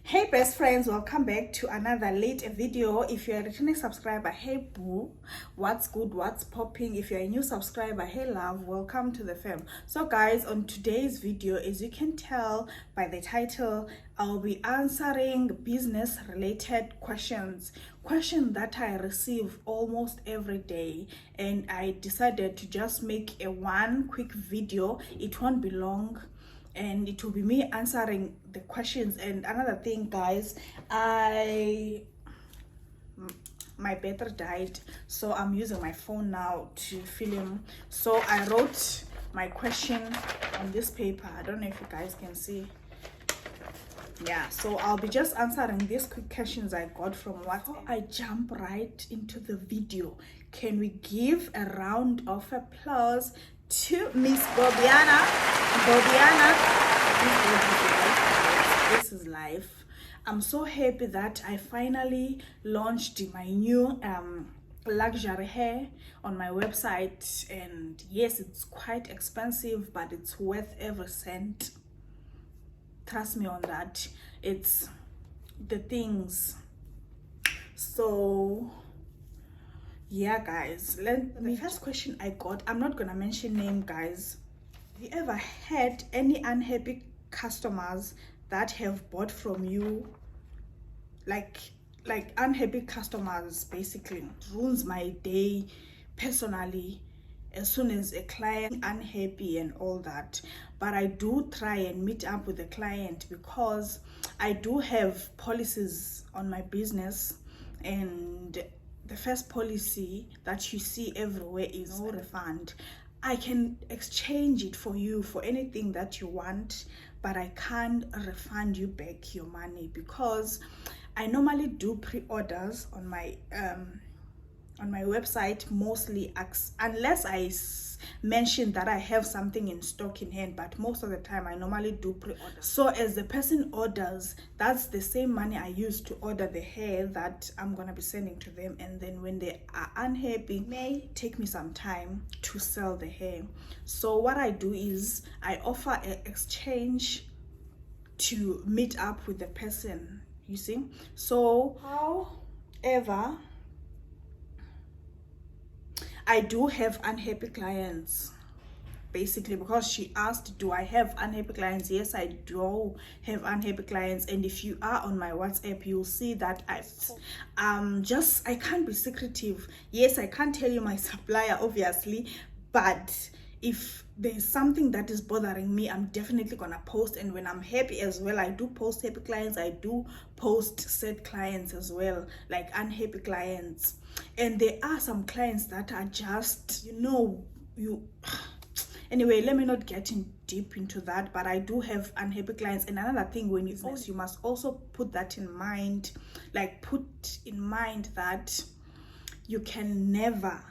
Hey best friends, welcome back to another late video. If you're a returning subscriber, hey boo, what's good, what's popping? If you're a new subscriber, hey love, welcome to the fam. So guys, on today's video, as you can tell by the title, I'll be answering business related questions that I receive almost every day, and I decided to just make a one quick video. It won't be long and it will be me answering the questions. And another thing guys, my battery died, so I'm using my phone now to film. So I wrote my question on this paper. I don't know if you guys can see. Yeah, so I'll be just answering these quick questions I got from WhatsApp. Before I jump right into the video, can we give a round of applause to Miss Bobiana? This is life. I'm so happy that I finally launched my new luxury hair on my website, and yes, it's quite expensive, but it's worth every cent. Trust me on that. It's the things. So yeah guys, the first question I got, I'm not gonna mention name guys. Have you ever had any unhappy customers that have bought from you? Like unhappy customers basically ruins my day personally as soon as a client unhappy and all that. But I do try and meet up with the client because I do have policies on my business, and the first policy that you see everywhere is no refund. I can exchange it for you for anything that you want, but I can't refund you back your money because I normally do pre-orders on my website mostly, unless I mention that I have something in stock in hand, but most of the time I normally do pre-order. So as the person orders, that's the same money I use to order the hair that I'm gonna be sending to them, and then when they are unhappy, it may take me some time to sell the hair. So what I do is I offer an exchange to meet up with the person, you see. So however, I do have unhappy clients, basically, because she asked, do I have unhappy clients? Yes, I do have unhappy clients. And if you are on my WhatsApp, you'll see that I can't be secretive. Yes, I can't tell you my supplier, obviously, but if there's something that is bothering me, I'm definitely gonna post. And when I'm happy as well, I do post happy clients, I do post sad clients as well, like unhappy clients. And there are some clients that are just, anyway, let me not get in deep into that, but I do have unhappy clients. And another thing, when you business, you must also put that in mind, like put in mind that you can never,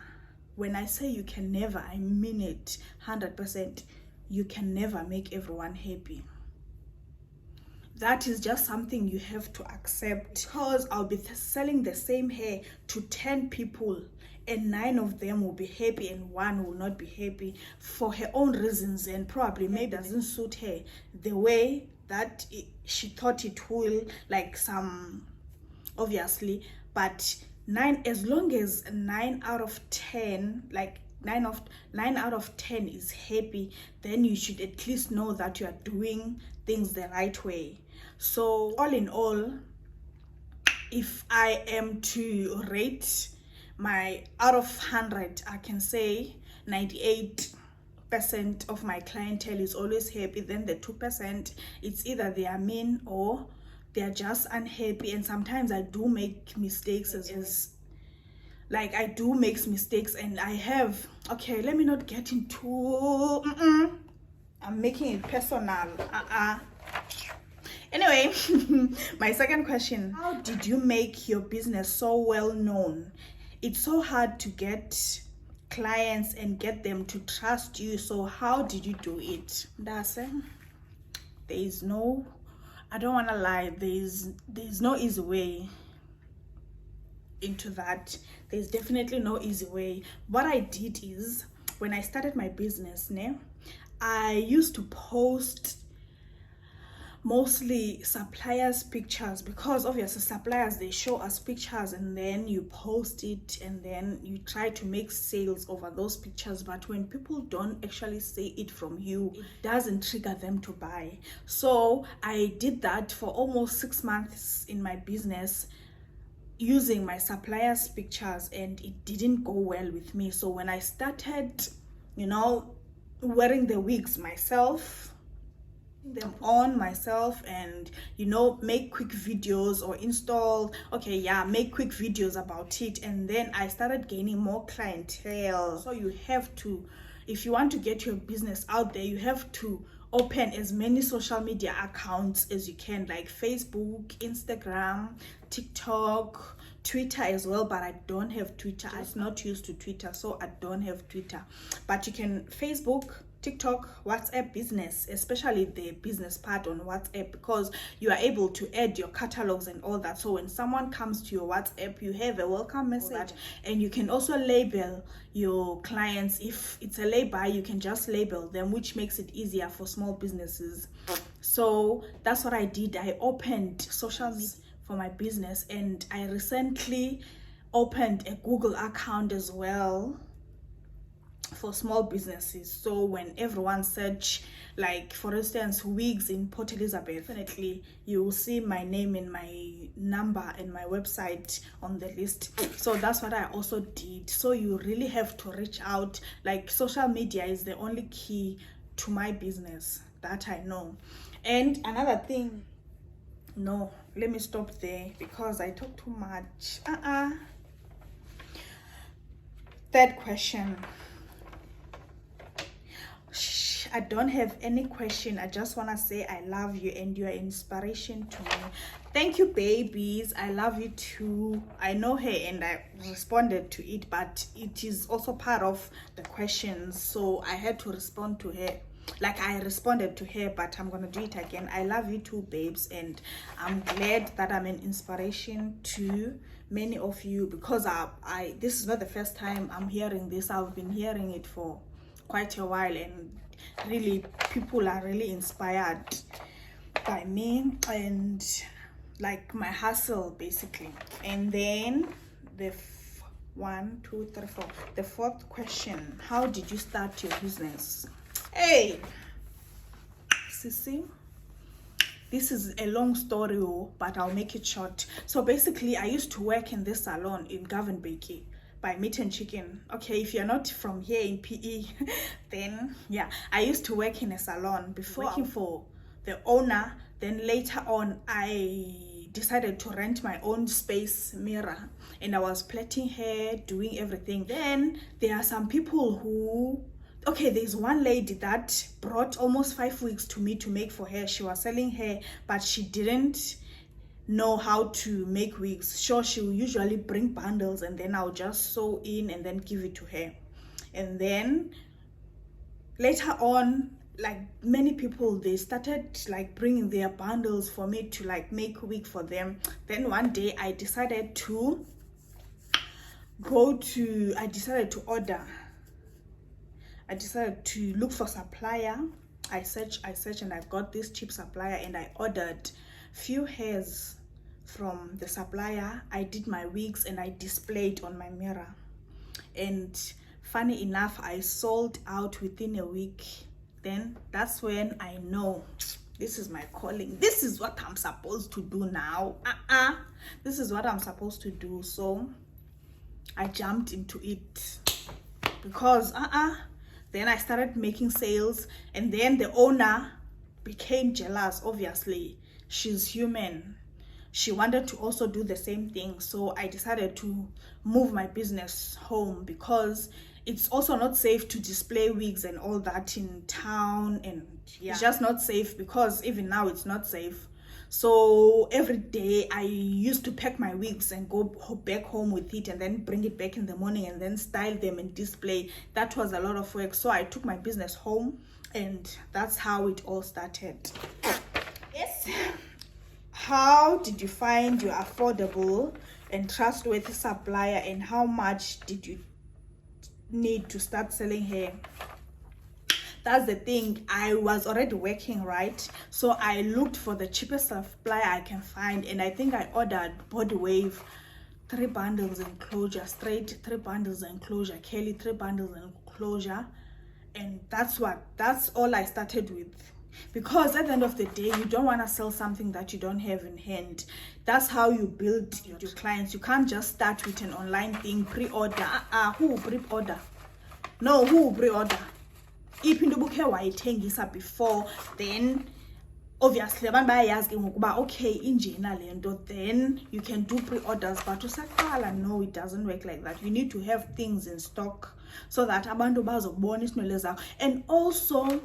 when I say you can never, I mean it 100%. You can never make everyone happy. That is just something you have to accept, because I'll be selling the same hair to 10 people and 9 of them will be happy and 1 will not be happy for her own reasons, and probably maybe doesn't suit her the way that she thought it will, like some, obviously. But 9, as long as 9 out of 10, like 9 out of 10 is happy, then you should at least know that you are doing things the right way. So all in all, if I am to rate my out of 100, I can say 98% of my clientele is always happy. Then the 2%, it's either they are mean or they're just unhappy. And sometimes I do make mistakes like I do make mistakes, and I have, okay, let me not get into I'm making it personal. Anyway, my second question, how did you make your business so well known? It's so hard to get clients and get them to trust you, so how did you do it? That's it. There is no, I don't want to lie, there's no easy way into that. There's definitely no easy way. What I did is, when I started my business, I used to post mostly suppliers pictures, because obviously suppliers, they show us pictures and then you post it and then you try to make sales over those pictures. But when people don't actually see it from you, it doesn't trigger them to buy. So I did that for almost 6 months in my business, using my suppliers pictures, and it didn't go well with me. So when I started, you know, wearing the wigs myself, them on myself, and you know, make quick videos or make quick videos about it, and then I started gaining more clientele. So you have to, if you want to get your business out there, you have to open as many social media accounts as you can, like Facebook, Instagram, TikTok, Twitter as well. But I don't have Twitter. I'm not used to Twitter, so I don't have Twitter. But you can Facebook, TikTok, WhatsApp business, especially the business part on WhatsApp, because you are able to add your catalogs and all that. So when someone comes to your WhatsApp, you have a welcome message, and you can also label your clients. If it's a lay-by, you can just label them, which makes it easier for small businesses. So that's what I did. I opened social media for my business, and I recently opened a Google account as well for small businesses. So when everyone search, like for instance, wigs in Port Elizabeth, definitely you will see my name and my number and my website on the list. So that's what I also did. So you really have to reach out. Like social media is the only key to my business, that I know. And another thing, no, let me stop there because I talk too much. Third question. I don't have any question. I just want to say I love you and you are inspiration to me. Thank you, babies. I love you too. I know her and I responded to it, but it is also part of the questions, so I had to respond to her. Like I responded to her, but I'm gonna do it again. I love you too, babes, and I'm glad that I'm an inspiration to many of you, because I this is not the first time I'm hearing this. I've been hearing it for quite a while, and really people are really inspired by me and like my hustle basically. And then the the fourth question, how did you start your business? Hey sissy, this is a long story, but I'll make it short. So basically I used to work in this salon in Govan Bakey by Meat and Chicken. Okay, if you're not from here in PE, then yeah, I used to work in a salon before, working for the owner. Then later on I decided to rent my own space, mirror, and I was plaiting hair, doing everything. Then there are some people who, okay, there's one lady that brought almost 5 weeks to me to make for her. She was selling hair, but she didn't know how to make wigs. So she will usually bring bundles, and then I'll just sew in and then give it to her. And then later on, like many people, they started like bringing their bundles for me to like make a wig for them. Then one day I decided to look for supplier. I searched and I got this cheap supplier, and I ordered few hairs from the supplier. I did my wigs and I displayed on my mirror, and funny enough I sold out within a week. Then that's when I know this is my calling. This is what I'm supposed to do now. This is what I'm supposed to do. So I jumped into it because then I started making sales, and then the owner became jealous. Obviously, she's human. She wanted to also do the same thing. So I decided to move my business home, because it's also not safe to display wigs and all that in town. And yeah, it's just not safe, because even now it's not safe. So every day I used to pack my wigs and go back home with it, and then bring it back in the morning and then style them and display. That was a lot of work. So I took my business home, and that's how it all started. Yes. How did you find your affordable and trustworthy supplier, and how much did you need to start selling hair? That's the thing. I was already working, right? So I looked for the cheapest supplier I can find, and I think I ordered Body Wave 3 bundles enclosure, straight 3 bundles enclosure, Kelly 3 bundles enclosure, and that's all I started with. Because at the end of the day, you don't want to sell something that you don't have in hand. That's how you build your clients. You can't just start with an online thing, pre-order. Who will pre-order? No, who will pre-order? If you don't before, then obviously abantu bayayazi ngokuba okay injena lento, then you can do pre-orders. But usaqala, no, it doesn't work like that. You need to have things in stock so that abantu bazobona isinwele zakho. And also,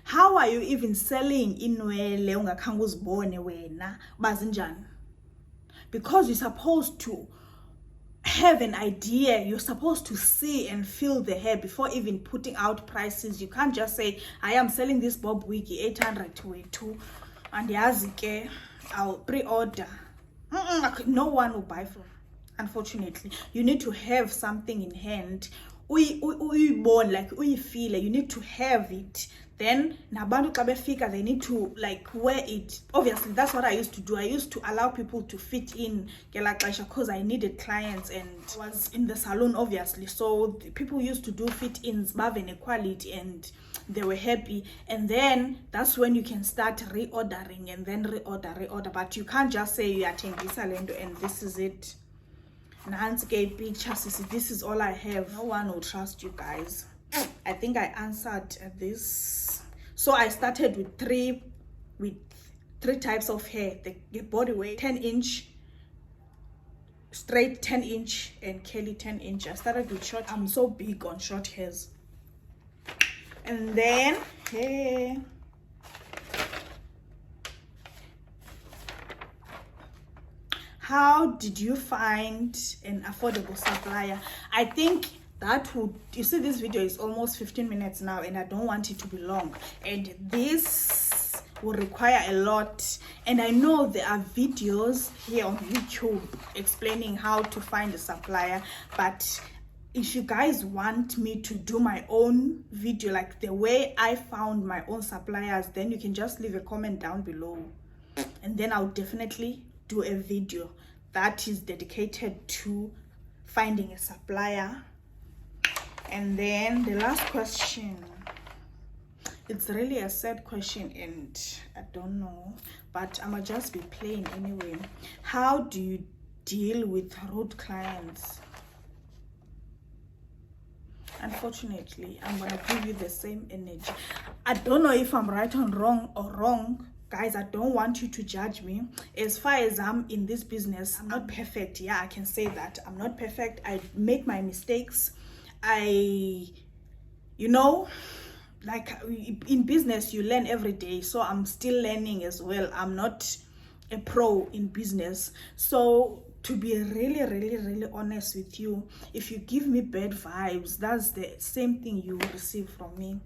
how are you even selling inwele ungakhange uzibone wena bazinjani? Because you're supposed to have an idea, you're supposed to see and feel the hair before even putting out prices. You can't just say I am selling this bob wig 800 to and yazike I'll pre-order. No one will buy from. Unfortunately, you need to have something in hand. Born like we feel you need to have it. Then nabantu xa befika, they need to like wear it. Obviously, that's what I used to do. I used to allow people to fit in because I needed clients and was in the salon, obviously. So people used to do fit-ins, having equality, and they were happy. And then that's when you can start reordering and then reorder. But you can't just say you are taking this and this is it. This is all I have. No one will trust you guys. I think I answered this. So I started with three types of hair: the body weight 10-inch, straight 10-inch, and curly 10-inch. I started with short. I'm so big on short hairs. And then hair. How did you find an affordable supplier? I think that would, you see, this video is almost 15 minutes now, and I don't want it to be long, and this will require a lot. And I know there are videos here on YouTube explaining how to find a supplier, but if you guys want me to do my own video, like the way I found my own suppliers, then you can just leave a comment down below, and then I'll definitely do a video that is dedicated to finding a supplier. And then the last question, it's really a sad question and I don't know, but I'ma just be plain anyway. How do you deal with rude clients? Unfortunately, I'm gonna give you the same energy. I don't know if I'm right or wrong. Guys, I don't want you to judge me. As far as I'm in this business, I'm not perfect. Yeah, I can say that. I'm not perfect. I make my mistakes. Like in business, you learn every day. So I'm still learning as well. I'm not a pro in business. So to be really honest with you, if you give me bad vibes, that's the same thing you will receive from me.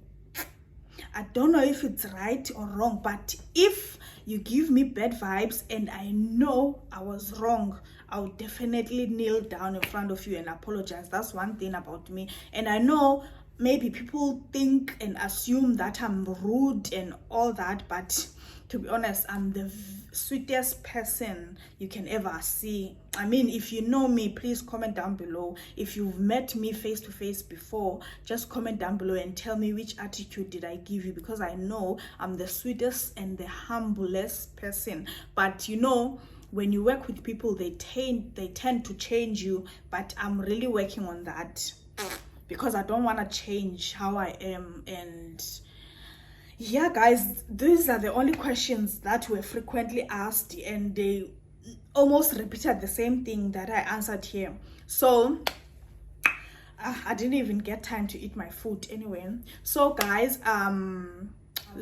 I don't know if it's right or wrong, but if you give me bad vibes and I know I was wrong, I'll definitely kneel down in front of you and apologize. That's one thing about me. And I know maybe people think and assume that I'm rude and all that, but to be honest, I'm the sweetest person you can ever see. I mean, if you know me, please comment down below. If you've met me face to face before, just comment down below and tell me which attitude did I give you, because I know I'm the sweetest and the humblest person. But when you work with people, they tend to change you, but I'm really working on that because I don't want to change how I am. And yeah, guys, these are the only questions that were frequently asked, and they almost repeated the same thing that I answered here. So I didn't even get time to eat my food anyway. So guys, I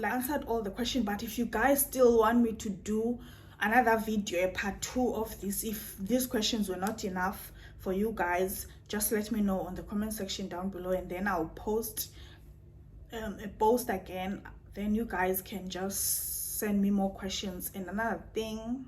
answered all the questions, but if you guys still want me to do another video, a part 2 of this, if these questions were not enough for you guys, just let me know on the comment section down below, and then I'll post a post again. Then you guys can just send me more questions. And another thing,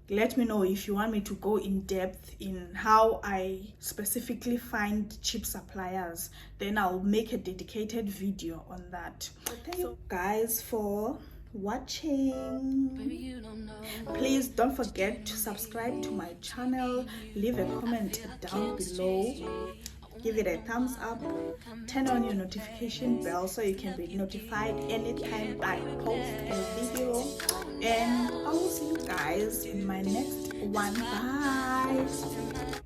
let me know if you want me to go in depth in how I specifically find cheap suppliers. Then I'll make a dedicated video on that. Thank you guys for watching. Please don't forget to subscribe to my channel, leave a comment down below, give it a thumbs up, turn on your notification bell so you can be notified anytime I post a video, and I will see you guys in my next one. Bye.